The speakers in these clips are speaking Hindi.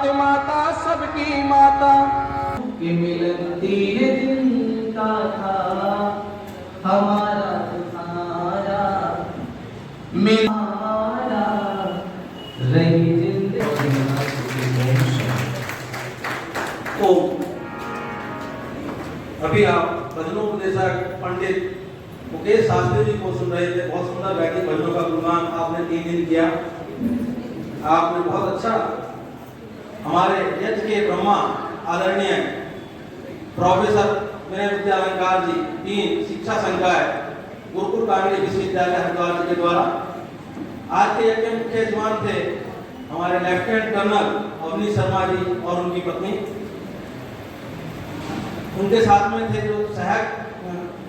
भारत माता सबकी माता कि मिलन तीन दिन का था हमारा तुम्हारा मेरा रही जिंदगी। तो अभी आप भजनोपदेशक पंडित मुकेश शास्त्री जी को सुन रहे थे। बहुत सुंदर वैदिक भजनों का गुणगान आपने 3 दिन किया। आपने बहुत अच्छा हमारे यज्ञ के ब्रह्मा आदरणीय प्रोफेसर विनय विद्यालंकार जी 3 शिक्षा संकाय गुरुकुल कांग्रेस विश्वविद्यालय हरिद्वार जी के द्वारा आज के यज्ञ में मुख्य यजमान थे हमारे लेफ्टिनेंट कर्नल अवनी शर्मा जी और उनकी पत्नी। उनके साथ में थे जो सहायक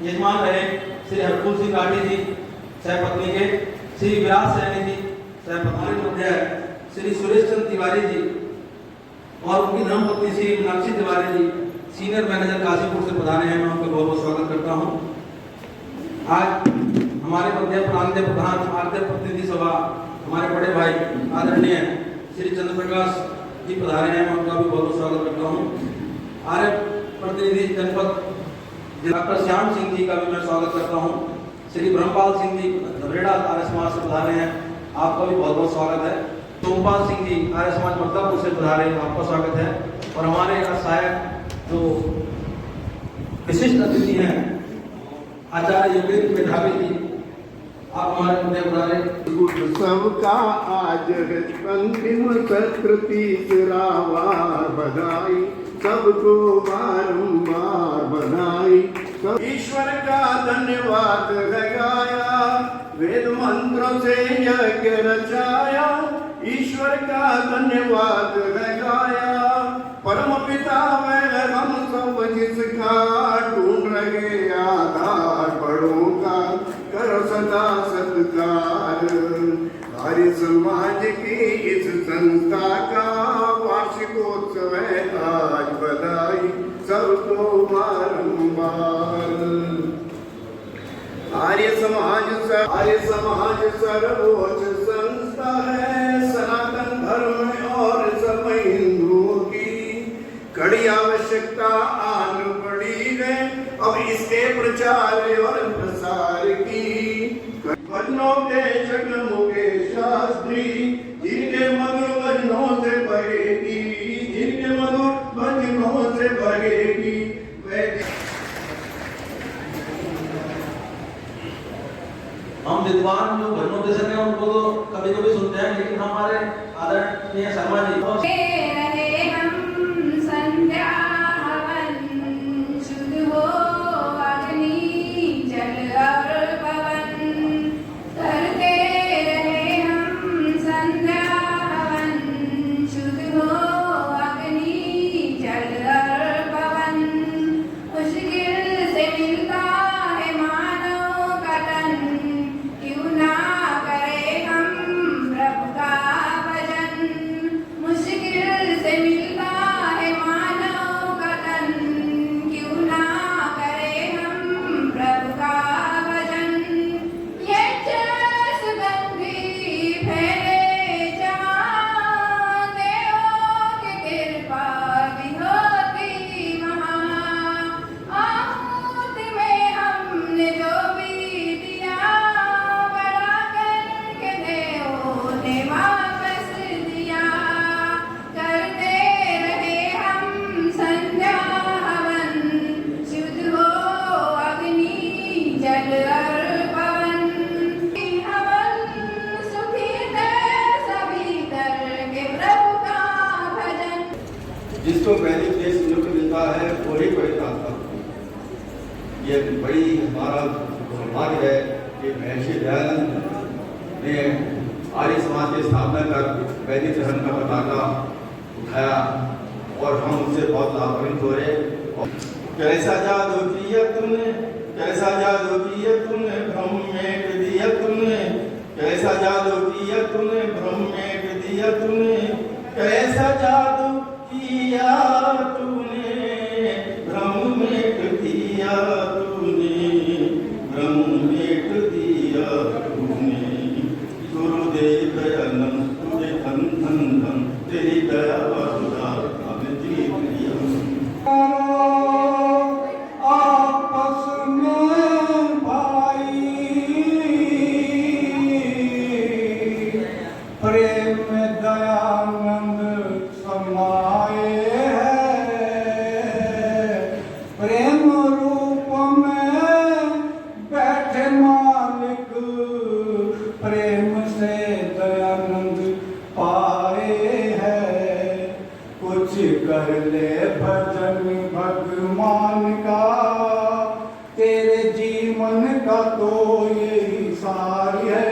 यजमान रहे श्री हरकुल सिंह गाठी जी सहपत्नी के, श्री विराज सैनी जी सहपत्नी मध्य, श्री सुरेश चंद्र तिवारी जी और उनकी धर्मपत्नी श्री मीनाक्षी तिवारी जी सीनियर मैनेजर काशीपुर से पधारे हैं। मैं उनका बहुत बहुत स्वागत करता हूँ। आज हमारे मध्य प्रांतीय प्रधान आद्य प्रतिनिधि सभा हमारे बड़े भाई आदरणीय श्री चंद्रप्रकाश जी पधारे हैं। मैं उनका भी बहुत बहुत स्वागत करता हूँ। आर्य प्रतिनिधि जनपद डॉक्टर श्याम सिंह जी का भी मैं स्वागत करता हूँ। श्री ब्रह्मपाल सिंह जी धबरेड़ा आर्य समाज से पधारे हैं, आपका भी बहुत बहुत स्वागत है। सोमपाल सिंह जी आर्य समाज मर्दापुर से पधारे, आपका स्वागत है। और हमारे सहायक जो विशिष्ट अतिथि हैं आचार्य योगेंद्र मेधावी जी, आप हमारे मध्य पधारे। सबका आज है अंतिम सत्र तीसरा बार बधाई, सबको बारंबार बधाई। ईश्वर का धन्यवाद है गाया, वेद मंत्रों से यज्ञ रचाया। ईश्वर का धन्यवाद है गाया, परम पिता वह हम सब जिसका ढूंढ रहे आधार बड़ों का करो सदा सत्कार। आर्य समाज की इस संस्था का वार्षिकोत्सव है आज बधाई, सबको बारंबार। आर्य समाज सर्वोच्च संस्था है सनातन धर्म और सब हिंदुओं की। कड़ी आवश्यकता आन पड़ी है अब इसके प्रचार और प्रसार की। भजनों के जगमुखे शास्त्री जिनके मधुर भजनों से बहेगी, जिनके मधुर भजनों से बहेगी। हम विद्वान जो भजनोपदेशक हैं उनको तो कभी कभी सुनते हैं, लेकिन हमारे आदरणीय शर्मा जी जिसको वैदिक देश मुक्त मिलता है वही पढ़ता था। ये बड़ी हमारा सौभाग्य है कि महर्षि दयानंद ने आर्य समाज की स्थापना कर वैदिक धर्म का पताका उठाया और हम उससे बहुत लाभान्वित हो रहे। कैसा जादू किया तुमने, कैसा जादू किया तुमने, भ्रम में दिया तुमने। कैसा जादू किया तुमने, भ्रम में दिया तुमने। कैसा जादू किया तूने, भ्रम में दिया तूने, भ्रम में दिया तूने। गुरुदेव दयानंद तुझे धन धन धन, तेरी दया प्रेम से दयानंद पाए है। कुछ कर ले भजन भगवान का, तेरे जीवन का तो यही सार है।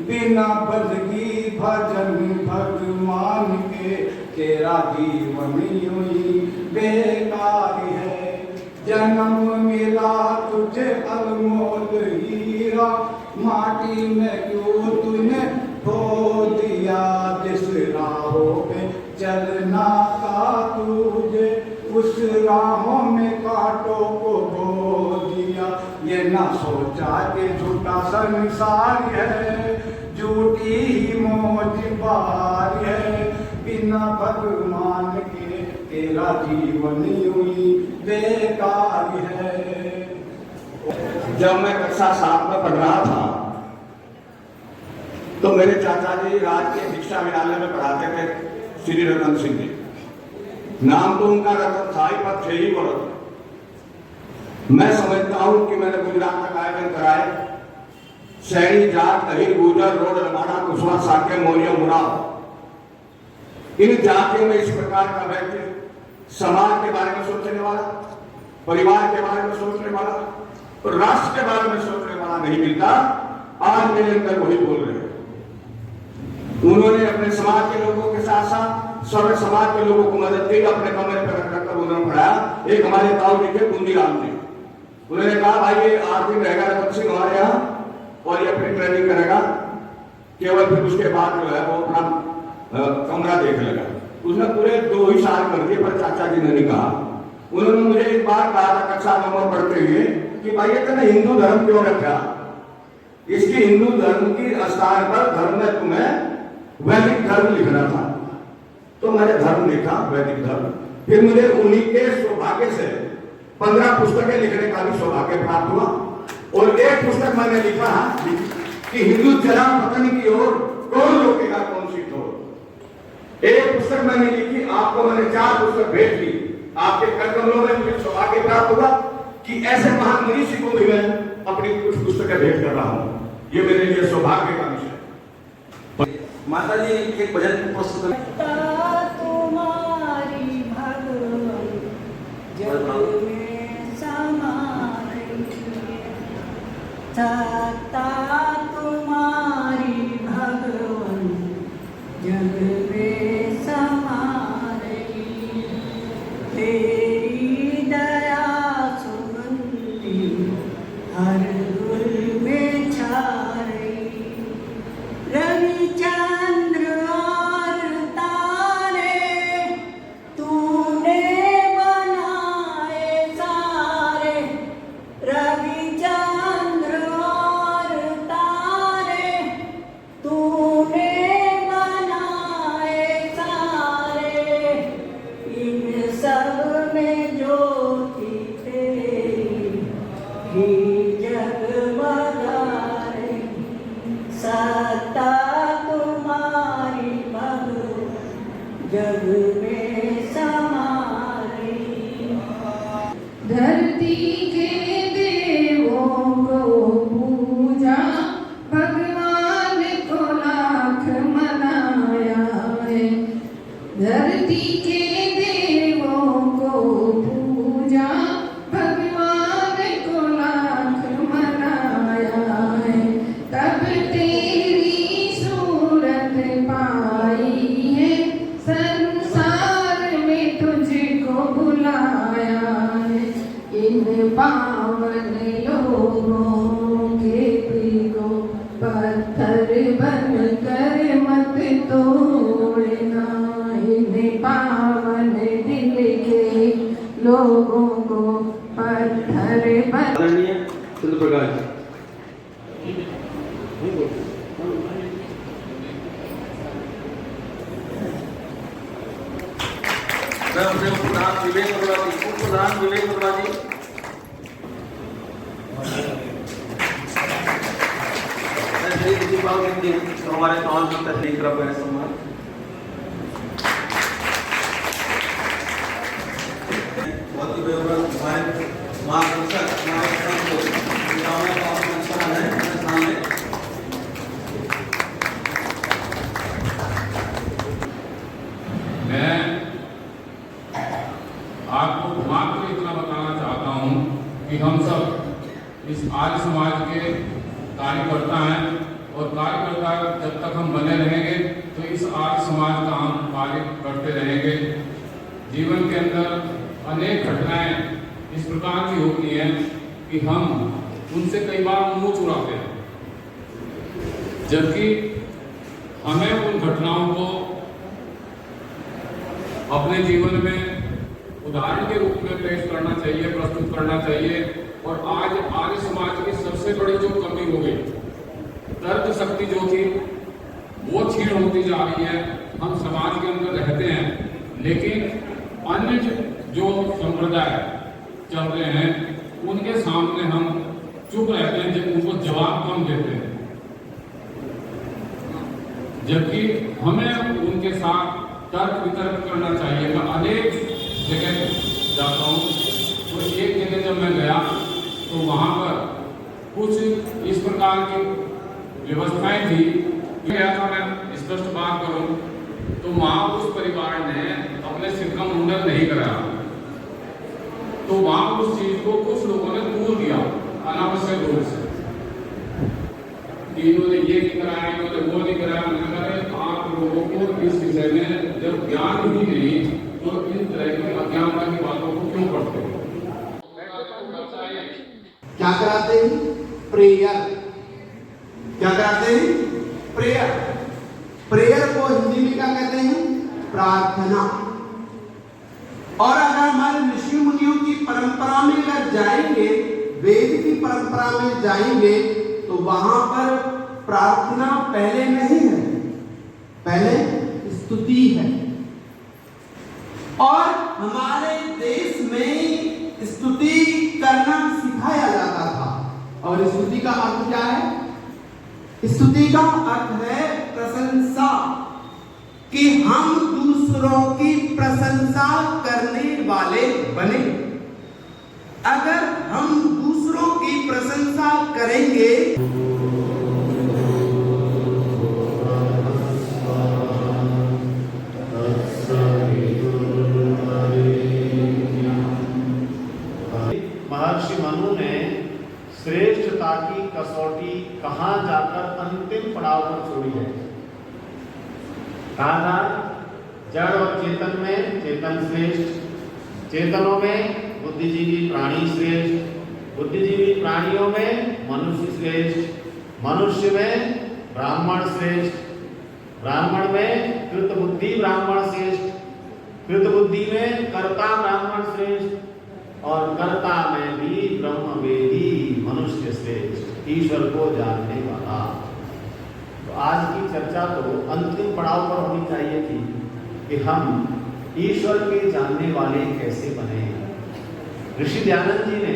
बिना बदगी भजन भगवान के तेरा जीवन यूं ही बेकार है। जन्म मिला तुझे अनमोल हीरा, माटी में क्यों तूने खो दिया। जिस राहों पे चलना था तुझे, उस राहों में कांटों को बो दिया। ये ना सोचा कि झूठा संसार है, झूठी ही मौज बार है। बिना भगवान के तेरा जीवन यूं ही बेकार है। जब मैं कक्षा 7 में पढ़ रहा था तो मेरे चाचा जी राज के शिक्षा विद्यालय में पढ़ाते थे, श्री रतन सिंह जी। नाम तो उनका रतन था ही, पर थे ही वो रतन। मैं समझता हूं कि मैंने गुजरात तक आयोजन कराए। शहरी जाट अहिर गुजर रोड रमाना कुशवाहा साके मौर्य मुराद, इन जातियों में इस प्रकार का व्यक्ति समाज के बारे में सोचने वाला, परिवार के बारे में सोचने वाला और राष्ट्र के बारे में सोचने वाला नहीं मिलता। आज मेरे अंदर वही बोल रहे हैं। उन्होंने अपने समाज के लोगों के साथ साथ सभी समाज के लोगों को मदद की। अपने कमरे पर रखकर उन्होंने पढ़ाया। एक हमारे ताऊ जी थे कुंदीराम जी, उन्होंने कहा भाई ये 8 दिन रहेगा रतन सिंह हमारे यहाँ और ये अपनी ट्रेनिंग करेगा, केवल फिर उसके बाद जो है वो अपना कमरा देख लेगा। उसने पूरे 2 ही साल कर दिए, पर चाचा जी ने नहीं कहा। उन्होंने मुझे एक बार कहा था कक्षा 9 में पढ़ते हुए कि भाई ये तुमने हिंदू धर्म क्यों रखा। इसकी हिंदू धर्म की स्थान पर धर्म में तुम्हें वैदिक धर्म लिखना था। तो मैंने धर्म लिखा, वैदिक धर्म। फिर मुझे उन्हीं के सौभाग्य से 15 पुस्तकें लिखने का भी सौभाग्य प्राप्त हुआ। और एक पुस्तक मैंने लिखा कि हिंदू चला पतन की ओर, कौन रोकेगा कौन सी ठोर। एक पुस्तक मैंने लिखी, आपको मैंने 4 पुस्तक भेज दी। आपके कर कमलों में मुझे सौभाग्य प्राप्त हुआ कि ऐसे महान मनीषी को भी मैं अपनी कुछ पुस्तकें भेंट कर रहा हूँ। ये मेरे लिए सौभाग्य का विषय। माता जी एक भजन प्रस्तुत करें। तुम्हारी भगवान जग में समा रही, सत्ता तुम्हारी भगवान जग में समा रही। तेरी दया सुगंधी हर गुल में छा रही। रवि चंद्र और तारे तूने बनाए सारे। रवि चंद्र और तारे तूने बनाए सारे। इन सब में ज्योति तेरी ही जगमगा रही। सत्ता तुम्हारी भगवान जग में समा रही। धरती के देवों को पूजा, भगवान को लाख मनाया है। धरती के देवों को पूजा, भगवान को लाख मनाया है। तब तेरी सूरत पाई है, संसार में तुझको बुलाया है। इन पावन लोगों के दिल को पत्थर बन कर मत तोड़ना। इन पावन दिल के लोगों को पत्थर बन। आदरणीय चंद्र प्रकाश जी। प्रधान विवेक अग्रवाल जी, उप प्रधान विवेक अग्रवाल जी। तो हमारे कौन की तस्वीर तरफ है सम्मान। बहुत ही हमारे मार्गदर्शक हमारे सामने आर्य समाज के कार्यकर्ता हैं और कार्यकर्ता जब तक हम बने रहेंगे तो इस आर्य समाज का हम कार्य करते रहेंगे। जीवन के अंदर अनेक घटनाएं इस प्रकार की होती हैं कि हम उनसे कई बार मुंह चुराते हैं, जबकि हमें उन घटनाओं को अपने जीवन में उदाहरण के रूप में पेश करना चाहिए, प्रस्तुत करना चाहिए। और आज आर्य समाज की सबसे बड़ी जो कमी हो गई, तर्क शक्ति जो थी वो क्षीण होती जा रही है। हम समाज के अंदर रहते हैं, लेकिन अन्य जो संप्रदाय चल रहे हैं उनके सामने हम चुप रहते हैं, जब उनको जवाब कम देते हैं, जबकि हमें उनके साथ तर्क वितर्क करना चाहिए। मैं अनेक जगह जाता हूँ, तो एक जगह जब मैं गया तो वहाँ पर कुछ इस प्रकार की व्यवस्थाएं थी। गया था, मैं स्पष्ट बात करूँ तो वहाँ उस परिवार ने अपने सिर का मुंडन नहीं कराया, तो वहाँ उस चीज को कुछ लोगों ने दूर दिया अनावश्यक रूप से, कि इन्होंने ये नहीं कराया, इन्होंने वो नहीं कराया। मैंने कहा आप लोगों को इस विषय में जब ज्ञान ही नहीं तो इन तरह की अज्ञानता की बातों को क्यों पढ़ते हो? क्या कराते हैं? प्रेयर। क्या कराते हैं? प्रेयर। प्रेयर को हिंदी में क्या कहते हैं? प्रार्थना। और अगर हमारे ऋषि मुनियों की परंपरा में अगर जाएंगे, वेद की परंपरा में जाएंगे, तो वहां पर प्रार्थना पहले नहीं है, पहले स्तुति है। और हमारे देश में स्तुति करना सिखाया जाता था। और स्तुति का अर्थ क्या है? स्तुति का अर्थ है प्रशंसा, कि हम दूसरों की प्रशंसा करने वाले बने। अगर हम दूसरों की प्रशंसा करेंगे, महर्षि मनु ने श्रेष्ठता की कसौटी कहां जाकर अंतिम पड़ाव पर छोड़ी है? कहा था जड़ और चेतन में चेतन श्रेष्ठ, चेतनों में बुद्धिजीवी प्राणी श्रेष्ठ, बुद्धिजीवी प्राणियों में मनुष्य श्रेष्ठ, मनुष्य में ब्राह्मण श्रेष्ठ, ब्राह्मण में कृत बुद्धि ब्राह्मण श्रेष्ठ, कृत बुद्धि में कर्ता ब्राह्मण श्रेष्ठ, और कर्ता में भी ब्रह्मवेदी मनुष्य श्रेष्ठ, ईश्वर को जानने वाला। तो आज की चर्चा तो अंतिम पड़ाव पर होनी चाहिए थी कि हम ईश्वर के जानने वाले कैसे बने। ऋषि दयानंद जी ने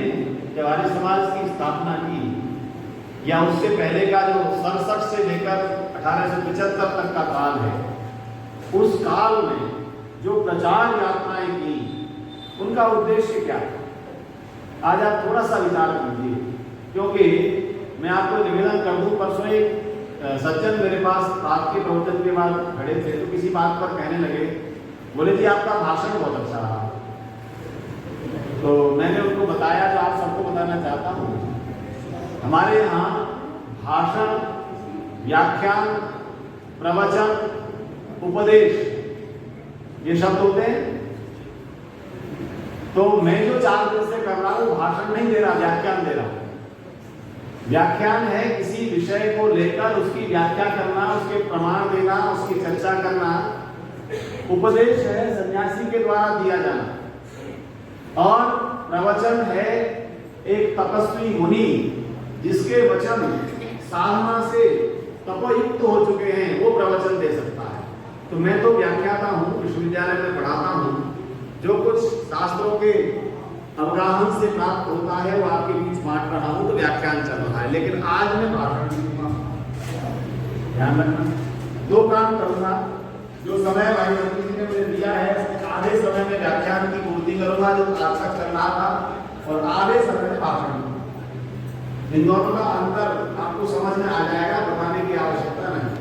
जब आर्य समाज की स्थापना की, या उससे पहले का जो 67 से लेकर 1875 तक का काल है, उस काल में जो प्रचार यात्राएं की, उनका उद्देश्य क्या है? आज आप थोड़ा सा विचार कीजिए, क्योंकि मैं आपको निवेदन कर दूं, परसों एक सज्जन मेरे पास आपके प्रवचन के बाद खड़े थे, तो किसी बात पर कहने लगे, बोले जी आपका भाषण बहुत अच्छा रहा। तो मैंने उनको बताया, जो आप सबको बताना चाहता हूँ, हमारे यहाँ भाषण, व्याख्यान, प्रवचन, उपदेश, ये शब्द होते हैं। तो मैं जो 4 दिन से कर रहा हूँ, भाषण नहीं दे रहा, व्याख्यान दे रहा हूँ। व्याख्यान है किसी विषय को लेकर उसकी व्याख्या करना, उसके प्रमाण देना, उसकी चर्चा करना। उपदेश है सन्यासी के द्वारा दिया जाना। और प्रवचन है एक तपस्वी मुनि जिसके वचन साधना से तपोयुक्त हो चुके हैं, वो प्रवचन दे सकता है। तो मैं तो व्याख्याता हूँ, विश्वविद्यालय में पढ़ाता हूँ, जो कुछ शास्त्रों के अवगाहन से प्राप्त होता है वो आपके बीच बांट रहा हूं। तो व्याख्यान चल रहा है, लेकिन आज मैं भाषण दूंगा। ध्यान रखना, 2 काम करूंगा। जो समय भाई मंत्री जी ने मुझे दिया है, आधे समय में व्याख्यान की पूर्ति करूंगा जो आज तक चल रहा था, और आधे समय में भाषण दूंगा। इन दोनों का अंतर आपको समझ में आ जाएगा, बताने की आवश्यकता नहीं।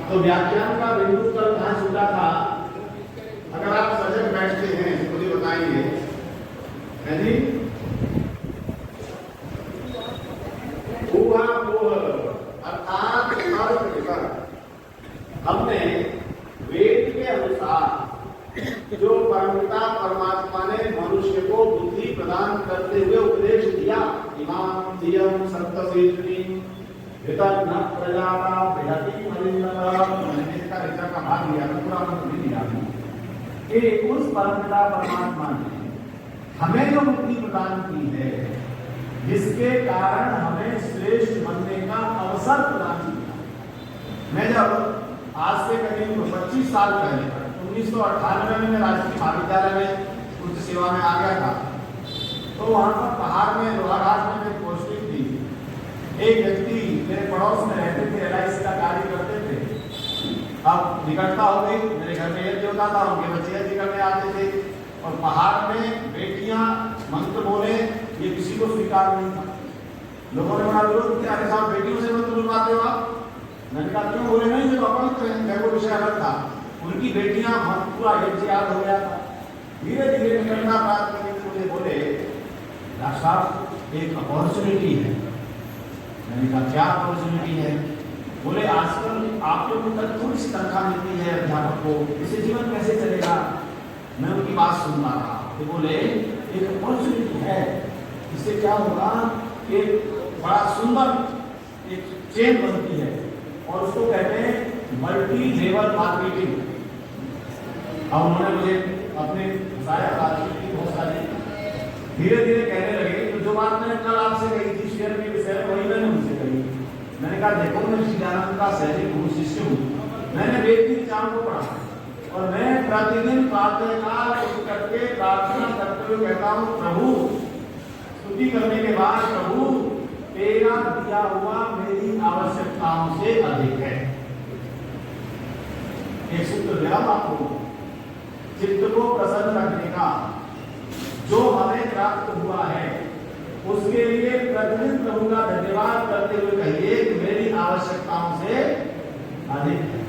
तो व्याख्यान का बिंदु पर कहाँ छूटा था? अगर आप सजग बैठते हैं तो मुझे बताएंगे, है जी? हमने वेद के अनुसार जो परमपिता परमात्मा ने मनुष्य को बुद्धि प्रदान करते हुए उपदेश दिया, इमाम धियम सप्तसेतुनी हितन न प्रजाता विहति मलिनता, मैंने इसका ऋचा का भाग लिया था, पूरा मतलब नहीं लिया कि उस परमपिता परमात्मा ने हमें जो बुद्धि प्रदान की है, जिसके कारण हमें श्रेष्ठ बनने का अवसर प्रदान किया। मैं जब आज से करीब 25 साल पहले 1998 में मैं राजकीय महाविद्यालय में उच्च सेवा में आ गया था, तो वहां पर पहाड़ में लोहाघाट में मेरी पोस्टिंग थी। एक व्यक्ति मेरे पड़ोस में रहते थे, LIC का कार्य करते थे। अब निकटता हो गई, मेरे घर में यज्ञ होता था, उनके बच्चे यज्ञ करने आते थे, और पहाड़ में बेटियां मंत्र बोले ये किसी को स्वीकार नहीं था। लोगों ने बड़ा विरोध किया, अरे साहब बेटियों से मंत्र बुलवाते हो आप? मैंने कहा क्यों बोले? नहीं, ये तो अपन वो विषय अलग था। उनकी बेटियां पूरा यज्ञ याद हो गया था। धीरे धीरे निकलना प्राप्त करने के मुझे बोले डॉक्टर साहब एक अपॉर्चुनिटी है। मैंने कहा क्या अपॉर्चुनिटी है? बोले आजकल आप लोगों को थोड़ी सी तनख्वाह मिलती है अध्यापक को, इससे जीवन कैसे चलेगा? मैं उनकी बात सुनता रहा। तो बोले एक अपॉर्चुनिटी है, इससे क्या होगा कि बड़ा सुंदर एक चेन बनती है और उसको कहते हैं मल्टी लेवल मार्केटिंग। अब उन्होंने मुझे अपने बातचीत की बहुत सारी, धीरे धीरे कहने लगे तो जो बात मैंने कल आपसे कही थी शेयर के विषय में, वही मैंने उनसे कही। मैंने कहा देखो मैं श्री दयानंद का सैनिक हूँ, शिष्य हूँ, मैंने वेद की ऋचाओं को पढ़ा और मैं प्रतिदिन प्रातःकाल उठ करके प्रार्थना करते हुए कहता हूँ प्रभु, स्तुति करने के बाद प्रभु तेरा दिया हुआ मेरी आवश्यकताओं से अधिक है। एक सूत्र दिया आपको, चित्त को प्रसन्न रखने का जो हमें प्राप्त हुआ है उसके लिए प्रतिदिन प्रभु का धन्यवाद करते हुए कहिए कि मेरी आवश्यकताओं से अधिक है।